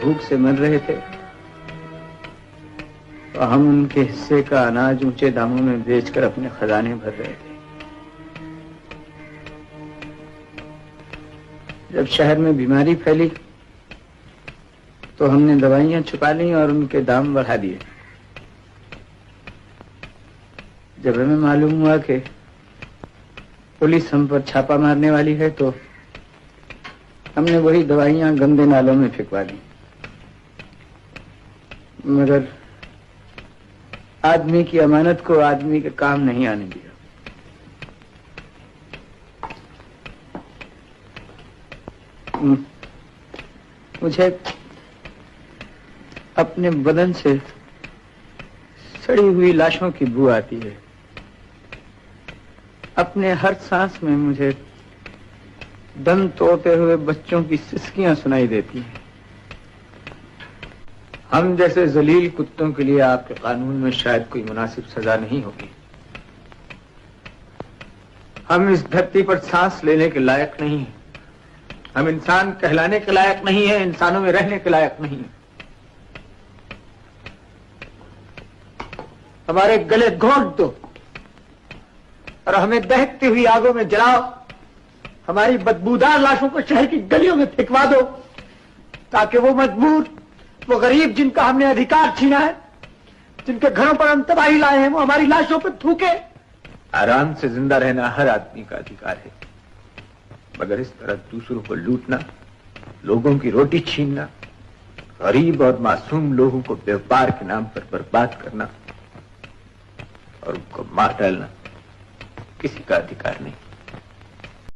भूख से मर रहे थे तो हम उनके हिस्से का अनाज ऊंचे दामों में बेचकर अपने खजाने भर रहे थे। जब शहर में बीमारी फैली तो हमने दवाइयां छुपा ली और उनके दाम बढ़ा दिए। जब हमें मालूम हुआ कि पुलिस हम पर छापा मारने वाली है तो हमने वही दवाइयां गंदे नालों में फेंकवा दी। मगर आदमी की अमानत को आदमी के काम नहीं आने दिया। मुझे अपने बदन से सड़ी हुई लाशों की बू आती है। अपने हर सांस में मुझे दम तोड़ते हुए बच्चों की सिसकियां सुनाई देती हैं। हम जैसे जलील कुत्तों के लिए आपके कानून में शायद कोई मुनासिब सजा नहीं होगी। हम इस धरती पर सांस लेने के लायक नहीं हैं। हम इंसान कहलाने के लायक नहीं है, इंसानों में रहने के लायक नहीं है। हमारे गले घोंट दो और हमें दहकती हुई आगों में जलाओ। हमारी बदबूदार लाशों को शहर की गलियों में फेंकवा दो ताकि वो मजबूर, वो गरीब जिनका हमने अधिकार छीना है, जिनके घरों पर हम तबाही लाए हैं, वो हमारी लाशों पर थूके। आराम से जिंदा रहना हर आदमी का अधिकार है, मगर इस तरह दूसरों को लूटना, लोगों की रोटी छीनना, गरीब और मासूम लोगों को व्यापार के नाम पर बर्बाद करना और उनको मार डालना किसी का अधिकार नहीं।